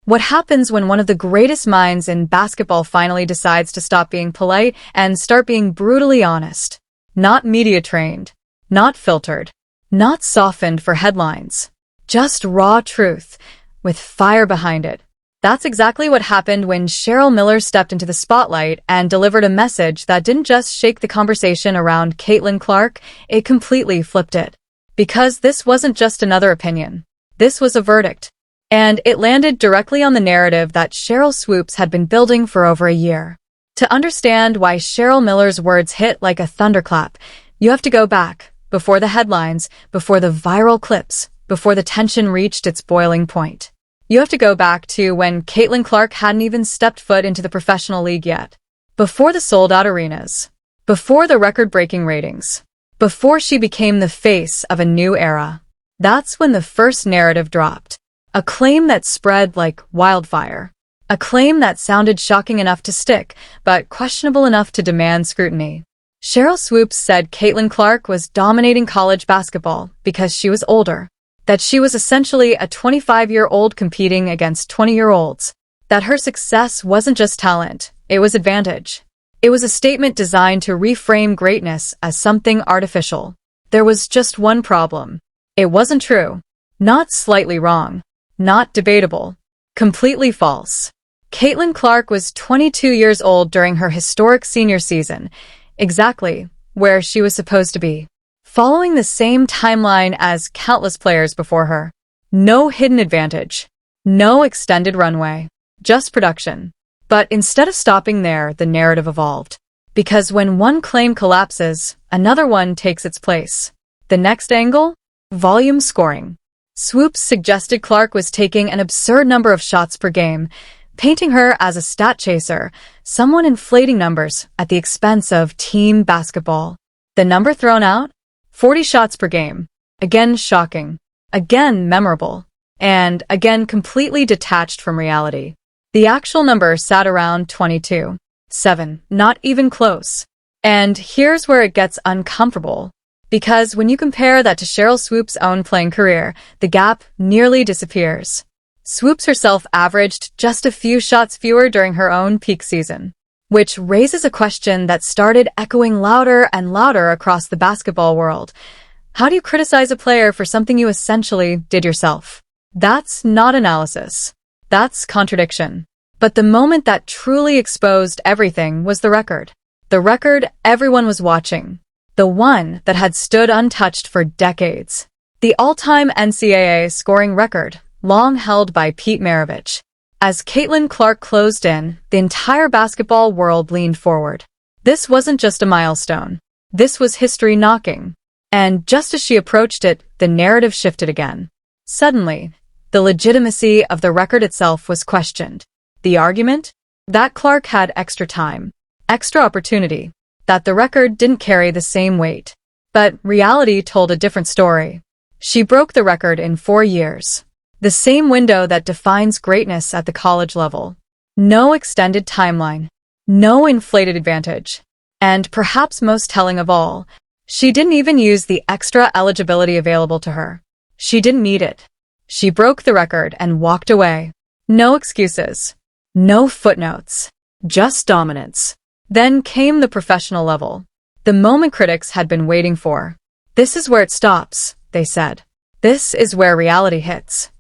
What happens when one of the greatest minds in basketball finally decides to stop being polite and start being brutally honest? Not media-trained, not filtered, not softened for headlines. Just raw truth, with fire behind it. That's exactly what happened when Cheryl Miller stepped into the spotlight and delivered a message that didn't just shake the conversation around Caitlin Clark, it completely flipped it. Because this wasn't just another opinion. This was a verdict. And it landed directly on the narrative that Sheryl Swoopes had been building for over a year. To understand why Cheryl Miller's words hit like a thunderclap, you have to go back, before the headlines, before the viral clips, before the tension reached its boiling point. You have to go back to when Caitlin Clark hadn't even stepped foot into the professional league yet. Before the sold-out arenas. Before the record-breaking ratings. Before she became the face of a new era. That's when the first narrative dropped. A claim that spread like wildfire. A claim that sounded shocking enough to stick, but questionable enough to demand scrutiny. Sheryl Swoopes said Caitlin Clark was dominating college basketball because she was older. That she was essentially a 25-year-old competing against 20-year-olds. That her success wasn't just talent, it was advantage. It was a statement designed to reframe greatness as something artificial. There was just one problem. It wasn't true. Not slightly wrong. Not debatable. Completely false. Caitlin Clark was 22 years old during her historic senior season, exactly where she was supposed to be. Following the same timeline as countless players before her. No hidden advantage. No extended runway. Just production. But instead of stopping there, the narrative evolved. Because when one claim collapses, another one takes its place. The next angle? Volume scoring. Swoopes suggested Clark was taking an absurd number of shots per game, painting her as a stat chaser, someone inflating numbers at the expense of team basketball. The number thrown out? 40 shots per game. Again shocking. Again memorable. And again completely detached from reality. The actual number sat around 22. 7. Not even close. And here's where it gets uncomfortable. Because when you compare that to Sheryl Swoopes' own playing career, the gap nearly disappears. Swoopes herself averaged just a few shots fewer during her own peak season. Which raises a question that started echoing louder and louder across the basketball world. How do you criticize a player for something you essentially did yourself? That's not analysis. That's contradiction. But the moment that truly exposed everything was the record. The record everyone was watching. The one that had stood untouched for decades. The all-time NCAA scoring record, long held by Pete Maravich. As Caitlin Clark closed in, the entire basketball world leaned forward. This wasn't just a milestone. This was history knocking. And just as she approached it, the narrative shifted again. Suddenly, the legitimacy of the record itself was questioned. The argument? That Clark had extra time, extra opportunity. That the record didn't carry the same weight. But reality told a different story. She broke the record in 4 years. The same window that defines greatness at the college level. No extended timeline. No inflated advantage. And perhaps most telling of all, she didn't even use the extra eligibility available to her. She didn't need it. She broke the record and walked away. No excuses. No footnotes. Just dominance. Then came the professional level. The moment critics had been waiting for. This is where it stops, they said. This is where reality hits.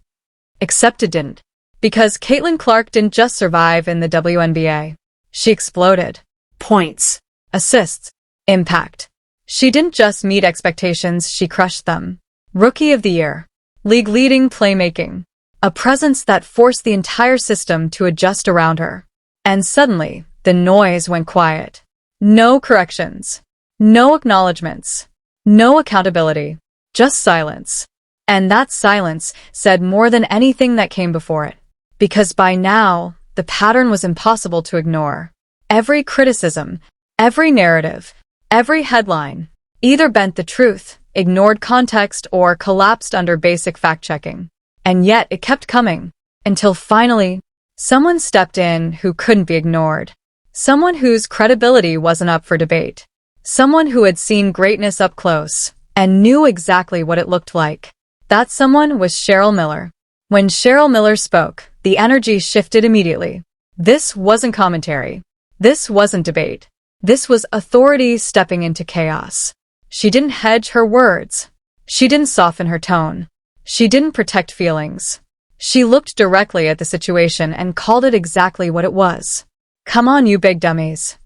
Except it didn't. Because Caitlin Clark didn't just survive in the WNBA. She exploded. Points. Assists. Impact. She didn't just meet expectations, she crushed them. Rookie of the Year. League-leading playmaking. A presence that forced the entire system to adjust around her. And suddenly, the noise went quiet. No corrections. No acknowledgements. No accountability. Just silence. And that silence said more than anything that came before it. Because by now, the pattern was impossible to ignore. Every criticism, every narrative, every headline, either bent the truth, ignored context, or collapsed under basic fact-checking. And yet it kept coming. Until finally, someone stepped in who couldn't be ignored. Someone whose credibility wasn't up for debate. Someone who had seen greatness up close and knew exactly what it looked like. That someone was Cheryl Miller. When Cheryl Miller spoke, the The energy shifted immediately. This wasn't commentary. This wasn't debate. This was authority stepping into chaos. She didn't hedge her words. She didn't soften her tone. She didn't protect feelings. She looked directly at the situation and called it exactly what it was. Come on, you big dummies.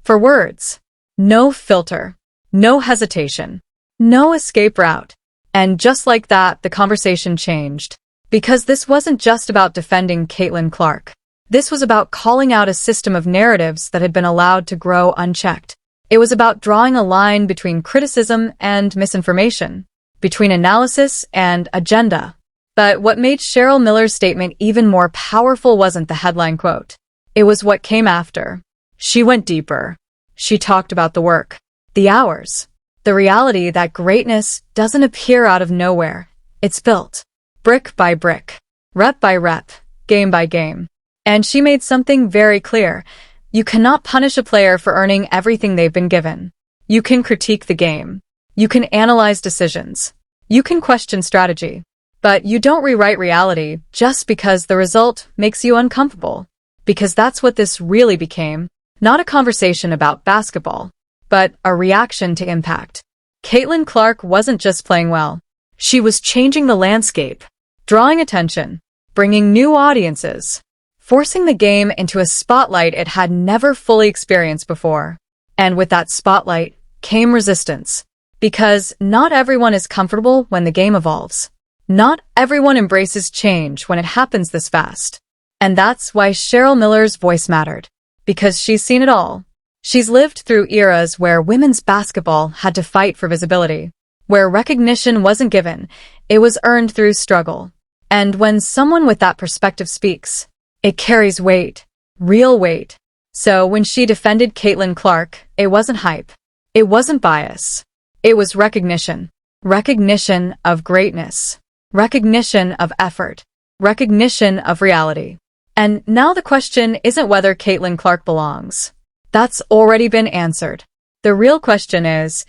For words. No filter. No hesitation. No escape route. And just like that, the conversation changed. Because this wasn't just about defending Caitlin Clark. This was about calling out a system of narratives that had been allowed to grow unchecked. It was about drawing a line between criticism and misinformation, between analysis and agenda. But what made Cheryl Miller's statement even more powerful wasn't the headline quote. It was what came after. She went deeper. She talked about the work, the hours, the reality that greatness doesn't appear out of nowhere. It's built, brick by brick, rep by rep, game by game. And she made something very clear. You cannot punish a player for earning everything they've been given. You can critique the game. You can analyze decisions. You can question strategy. But you don't rewrite reality just because the result makes you uncomfortable. Because that's what this really became. Not a conversation about basketball, but a reaction to impact. Caitlin Clark wasn't just playing well. She was changing the landscape, drawing attention, bringing new audiences, forcing the game into a spotlight it had never fully experienced before. And with that spotlight came resistance. Because not everyone is comfortable when the game evolves. Not everyone embraces change when it happens this fast. And that's why Cheryl Miller's voice mattered. Because she's seen it all. She's lived through eras where women's basketball had to fight for visibility, where recognition wasn't given, it was earned through struggle. And when someone with that perspective speaks, it carries weight, real weight. So when she defended Caitlin Clark, it wasn't hype. It wasn't bias. It was recognition. Recognition of greatness. Recognition of effort. Recognition of reality. And now the question isn't whether Caitlin Clark belongs. That's already been answered. The real question is,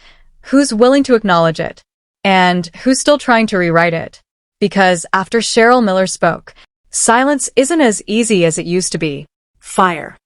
who's willing to acknowledge it? And who's still trying to rewrite it? Because after Cheryl Miller spoke, silence isn't as easy as it used to be. Fire.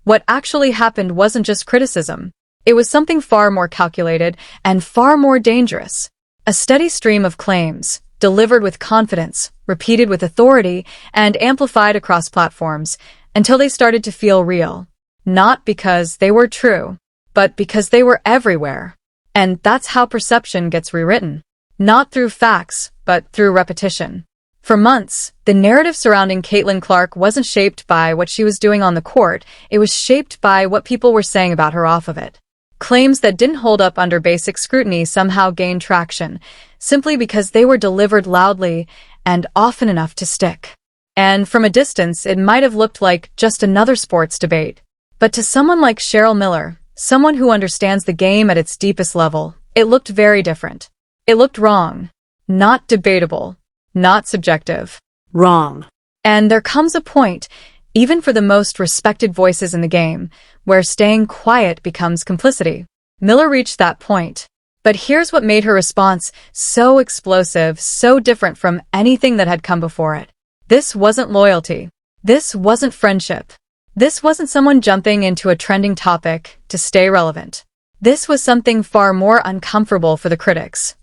What actually happened wasn't just criticism. It was something far more calculated and far more dangerous. A steady stream of claims, delivered with confidence, repeated with authority, and amplified across platforms until they started to feel real. Not because they were true, but because they were everywhere. And that's how perception gets rewritten. Not through facts, but through repetition. For months, the narrative surrounding Caitlin Clark wasn't shaped by what she was doing on the court, it was shaped by what people were saying about her off of it. Claims that didn't hold up under basic scrutiny somehow gained traction, simply because they were delivered loudly and often enough to stick. And from a distance, it might have looked like just another sports debate. But to someone like Cheryl Miller, someone who understands the game at its deepest level, it looked very different. It looked wrong. Not debatable. Not subjective. Wrong. And there comes a point, even for the most respected voices in the game, where staying quiet becomes complicity. Miller reached that point. But here's what made her response so explosive, so different from anything that had come before it. This wasn't loyalty. This wasn't friendship. This wasn't someone jumping into a trending topic to stay relevant. This was something far more uncomfortable for the critics.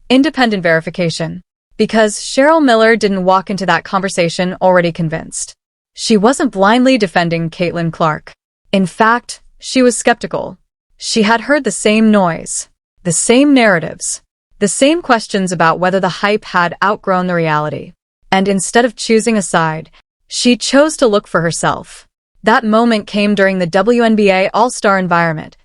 Independent verification. Because Cheryl Miller didn't walk into that conversation already convinced. She wasn't blindly defending Caitlin Clark. In fact, she was skeptical. She had heard the same noise, the same narratives, the same questions about whether the hype had outgrown the reality. And instead of choosing a side, she chose to look for herself. That moment came during the WNBA All-Star environment.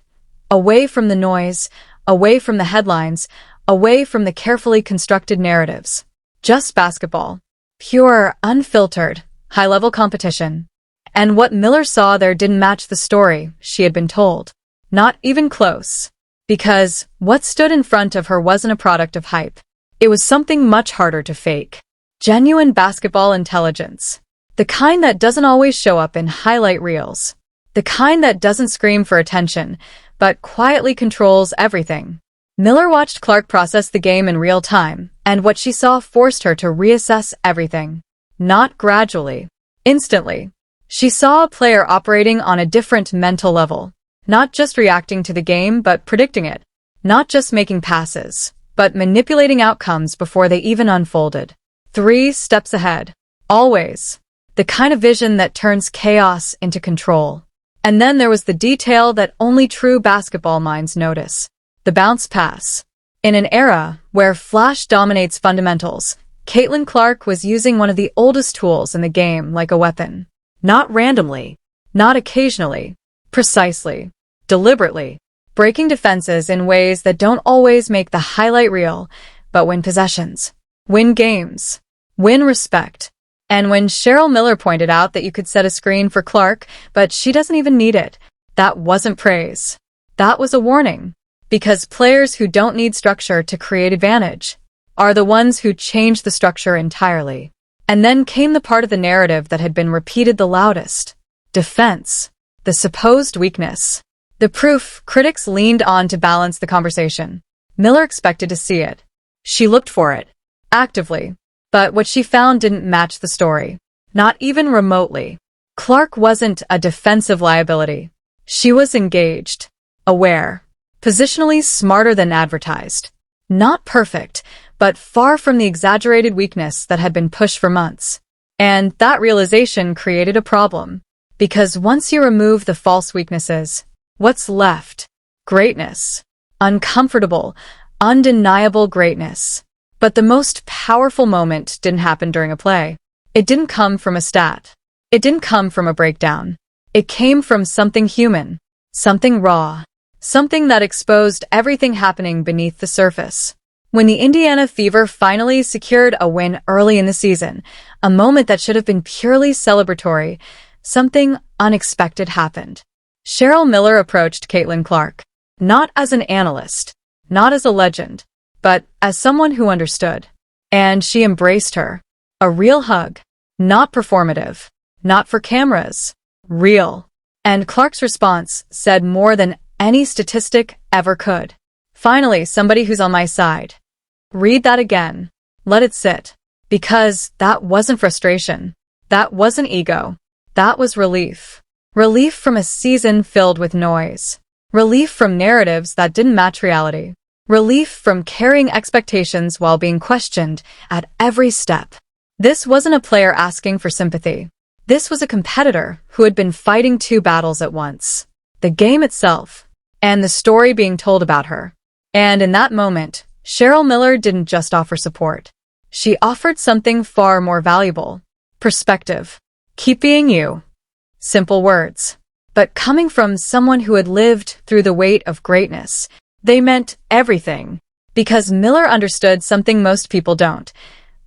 Away from the noise, away from the headlines, away from the carefully constructed narratives. Just basketball. Pure, unfiltered, high-level competition. And what Miller saw there didn't match the story she had been told. Not even close. Because what stood in front of her wasn't a product of hype. It was something much harder to fake. Genuine basketball intelligence. The kind that doesn't always show up in highlight reels. The kind that doesn't scream for attention, but quietly controls everything. Miller watched Clark process the game in real time, and what she saw forced her to reassess everything. Not gradually, Instantly, she saw a player operating on a different mental level, not just reacting to the game but predicting it, not just making passes, but manipulating outcomes before they even unfolded. 3 steps ahead. Always. The kind of vision that turns chaos into control. And then there was the detail that only true basketball minds notice. The bounce pass. In an era where flash dominates fundamentals, Caitlin Clark was using one of the oldest tools in the game like a weapon. Not randomly, not occasionally, precisely, deliberately, breaking defenses in ways that don't always make the highlight reel, but win possessions, win games, win respect. And when Cheryl Miller pointed out that you could set a screen for Clark, but she doesn't even need it, that wasn't praise. That was a warning. Because players who don't need structure to create advantage are the ones who change the structure entirely. And then came the part of the narrative that had been repeated the loudest. Defense. The supposed weakness. The proof critics leaned on to balance the conversation. Miller expected to see it. She looked for it. Actively. But what she found didn't match the story. Not even remotely. Clark wasn't a defensive liability. She was engaged. Aware. Positionally smarter than advertised. Not perfect, but far from the exaggerated weakness that had been pushed for months. And that realization created a problem. Because once you remove the false weaknesses, what's left? Greatness. Uncomfortable, undeniable greatness. But the most powerful moment didn't happen during a play. It didn't come from a stat. It didn't come from a breakdown. It came from something human. Something raw. Something that exposed everything happening beneath the surface. When the Indiana Fever finally secured a win early in the season, a moment that should have been purely celebratory, something unexpected happened. Cheryl Miller approached Caitlin Clark, not as an analyst, not as a legend, but as someone who understood. And she embraced her. A real hug. Not performative. Not for cameras. Real. And Clark's response said more than any statistic ever could. Finally, somebody who's on my side. Read that again. Let it sit. Because that wasn't frustration. That wasn't ego. That was relief. Relief from a season filled with noise. Relief from narratives that didn't match reality. Relief from carrying expectations while being questioned at every step. This wasn't a player asking for sympathy. This was a competitor who had been fighting 2 battles at once. The game itself, and the story being told about her. And in that moment, Cheryl Miller didn't just offer support. She offered something far more valuable. Perspective. Keep being you. Simple words. But coming from someone who had lived through the weight of greatness, they meant everything. Because Miller understood something most people don't.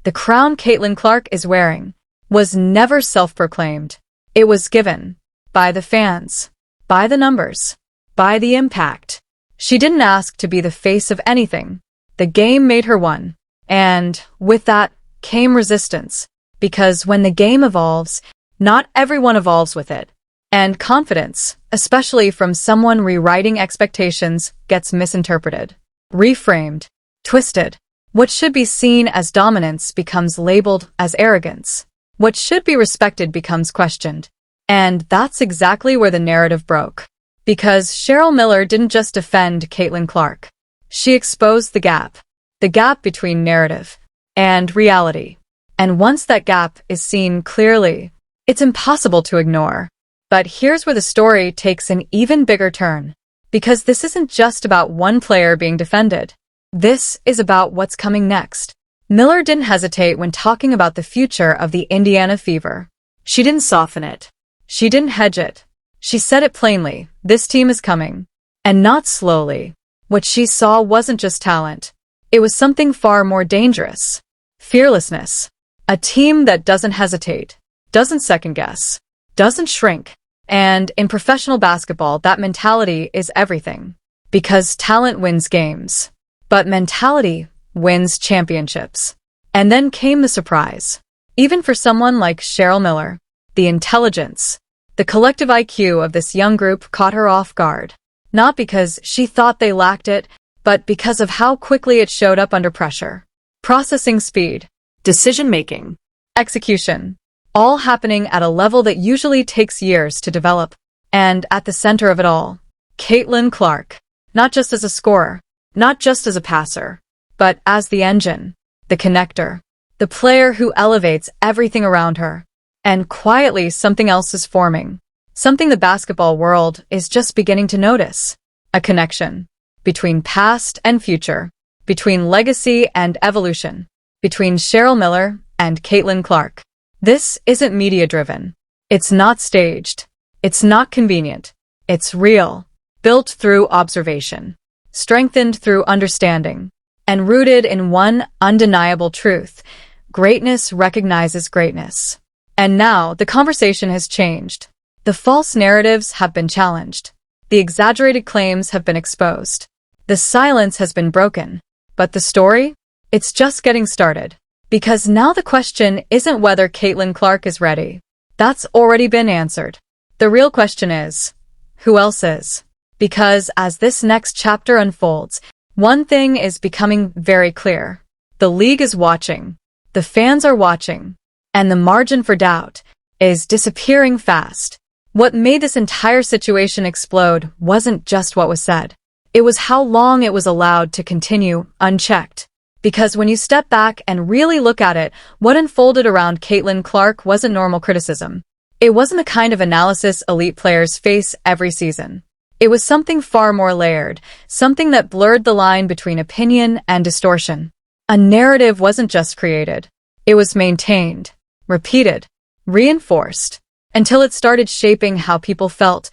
The crown Caitlin Clark is wearing was never self-proclaimed. It was given. By the fans. By the numbers. By the impact. She didn't ask to be the face of anything. The game made her one. And with that came resistance. Because when the game evolves, not everyone evolves with it. And confidence, especially from someone rewriting expectations, gets misinterpreted, reframed, twisted. What should be seen as dominance becomes labeled as arrogance. What should be respected becomes questioned. And that's exactly where the narrative broke. Because Cheryl Miller didn't just defend Caitlin Clark. She exposed the gap. The gap between narrative and reality. And once that gap is seen clearly, it's impossible to ignore. But here's where the story takes an even bigger turn. Because this isn't just about one player being defended. This is about what's coming next. Miller didn't hesitate when talking about the future of the Indiana Fever. She didn't soften it. She didn't hedge it. She said it plainly. This team is coming. And not slowly. What she saw wasn't just talent. It was something far more dangerous. Fearlessness. A team that doesn't hesitate. Doesn't second-guess. Doesn't shrink. And in professional basketball, that mentality is everything. Because talent wins games. But mentality wins championships. And then came the surprise. Even for someone like Cheryl Miller, the intelligence, the collective IQ of this young group caught her off guard. Not because she thought they lacked it, but because of how quickly it showed up under pressure. Processing speed, decision-making, execution. all happening at a level that usually takes years to develop. And at the center of it all, Caitlin Clark. Not just as a scorer, not just as a passer, but as the engine, the connector, the player who elevates everything around her. And quietly, something else is forming. Something the basketball world is just beginning to notice. A connection between past and future, between legacy and evolution, between Cheryl Miller and Caitlin Clark. This isn't media-driven. It's not staged. It's not convenient. It's real, built through observation, strengthened through understanding, and rooted in one undeniable truth: greatness recognizes greatness. And now the conversation has changed. The false narratives have been challenged. The exaggerated claims have been exposed. The silence has been broken. But the story? It's just getting started. Because now the question isn't whether Caitlin Clark is ready. That's already been answered. The real question is, who else is? Because as this next chapter unfolds, one thing is becoming very clear. The league is watching. The fans are watching. And the margin for doubt is disappearing fast. What made this entire situation explode wasn't just what was said. It was how long it was allowed to continue unchecked. Because when you step back and really look at it, what unfolded around Caitlin Clark wasn't normal criticism. It wasn't the kind of analysis elite players face every season. It was something far more layered, something that blurred the line between opinion and distortion. A narrative wasn't just created. It was maintained, repeated, reinforced, until it started shaping how people felt,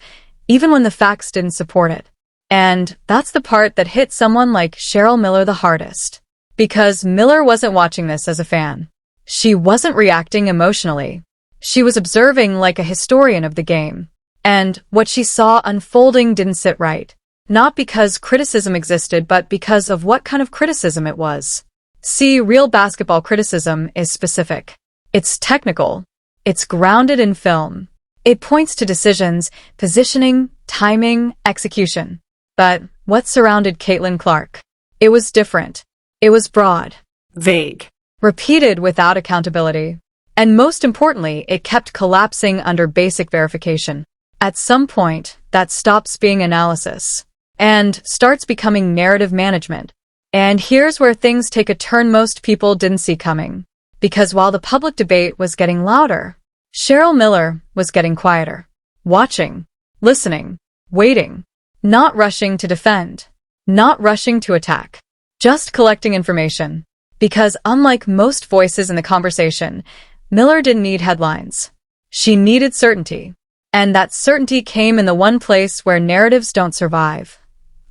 even when the facts didn't support it. And that's the part that hit someone like Cheryl Miller the hardest. Because Miller wasn't watching this as a fan. She wasn't reacting emotionally. She was observing like a historian of the game. And what she saw unfolding didn't sit right. Not because criticism existed, but because of what kind of criticism it was. See, real basketball criticism is specific. It's technical. It's grounded in film. It points to decisions, positioning, timing, execution. But what surrounded Caitlin Clark? It was different. It was broad, vague, repeated without accountability. And most importantly, it kept collapsing under basic verification. At some point, that stops being analysis and starts becoming narrative management. And here's where things take a turn most people didn't see coming. Because while the public debate was getting louder, Cheryl Miller was getting quieter. Watching, listening, waiting, not rushing to defend, not rushing to attack. Just collecting information. Because unlike most voices in the conversation, Miller didn't need headlines. She needed certainty. And that certainty came in the one place where narratives don't survive.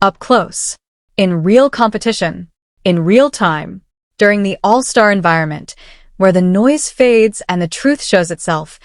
Up close. In real competition. In real time. During the all-star environment, where the noise fades and the truth shows itself,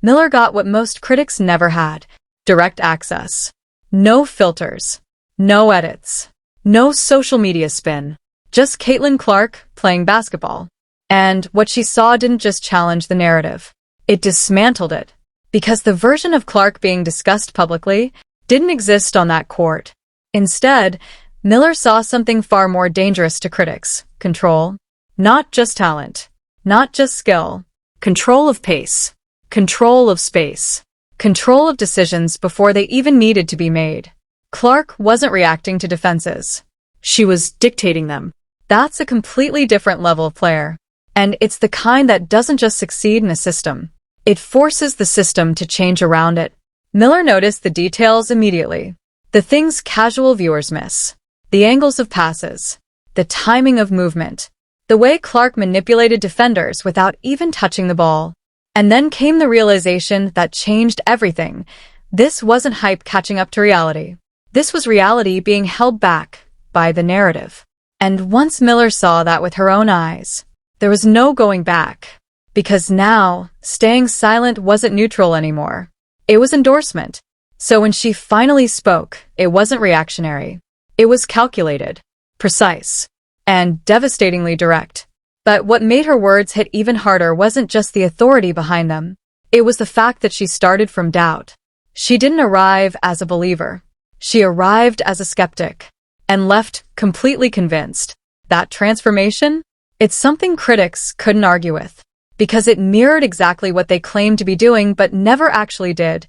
Miller got what most critics never had: direct access. No filters. No edits. No social media spin. Just Caitlin Clark playing basketball. And what she saw didn't just challenge the narrative. It dismantled it. Because the version of Clark being discussed publicly didn't exist on that court. Instead, Miller saw something far more dangerous to critics: control. Not just talent. Not just skill. Control of pace. Control of space. Control of decisions before they even needed to be made. Clark wasn't reacting to defenses. She was dictating them. That's a completely different level of player. And it's the kind that doesn't just succeed in a system. It forces the system to change around it. Miller noticed the details immediately. The things casual viewers miss. The angles of passes. The timing of movement. The way Clark manipulated defenders without even touching the ball. And then came the realization that changed everything. This wasn't hype catching up to reality. This was reality being held back by the narrative. And once Miller saw that with her own eyes, there was no going back. Because now, staying silent wasn't neutral anymore. It was endorsement. So when she finally spoke, it wasn't reactionary. It was calculated, precise, and devastatingly direct. But what made her words hit even harder wasn't just the authority behind them. It was the fact that she started from doubt. She didn't arrive as a believer. She arrived as a skeptic. And left completely convinced. That transformation? It's something critics couldn't argue with. because it mirrored exactly what they claimed to be doing but never actually did,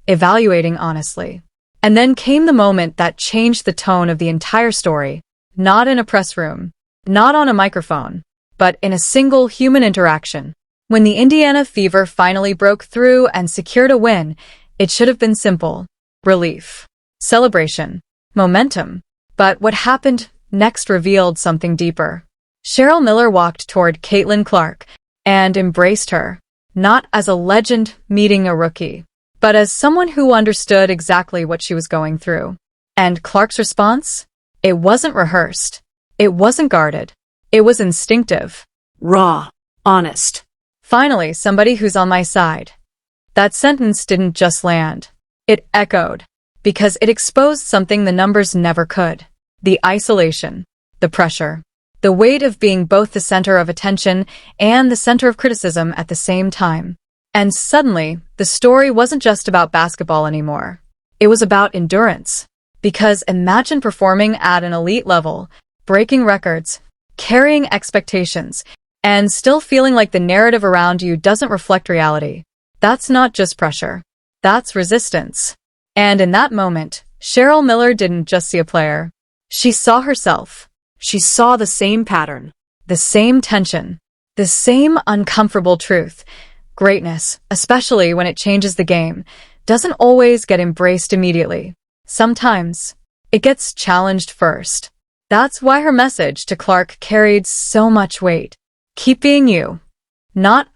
evaluating honestly. And then came the moment that changed the tone of the entire story, not in a press room, not on a microphone, but in a single human interaction. When the Indiana Fever finally broke through and secured a win, it should have been simple. Relief, celebration, momentum. But what happened next revealed something deeper. Cheryl Miller walked toward Caitlin Clark and embraced her, not as a legend meeting a rookie, but as someone who understood exactly what she was going through. And Clark's response? It wasn't rehearsed. It wasn't guarded. It was instinctive. Raw. Honest. Finally, somebody who's on my side. That sentence didn't just land. It echoed, because it exposed something the numbers never could. The isolation, the pressure, the weight of being both the center of attention and the center of criticism at the same time. And suddenly, the story wasn't just about basketball anymore. It was about endurance. Because imagine performing at an elite level, breaking records, carrying expectations, and still feeling like the narrative around you doesn't reflect reality. That's not just pressure. That's resistance. And in that moment, Cheryl Miller didn't just see a player. She saw herself. She saw the same pattern. The same tension. The same uncomfortable truth. Greatness, especially when it changes the game, doesn't always get embraced immediately. Sometimes, it gets challenged first. That's why her message to Clark carried so much weight. Keep being you. Not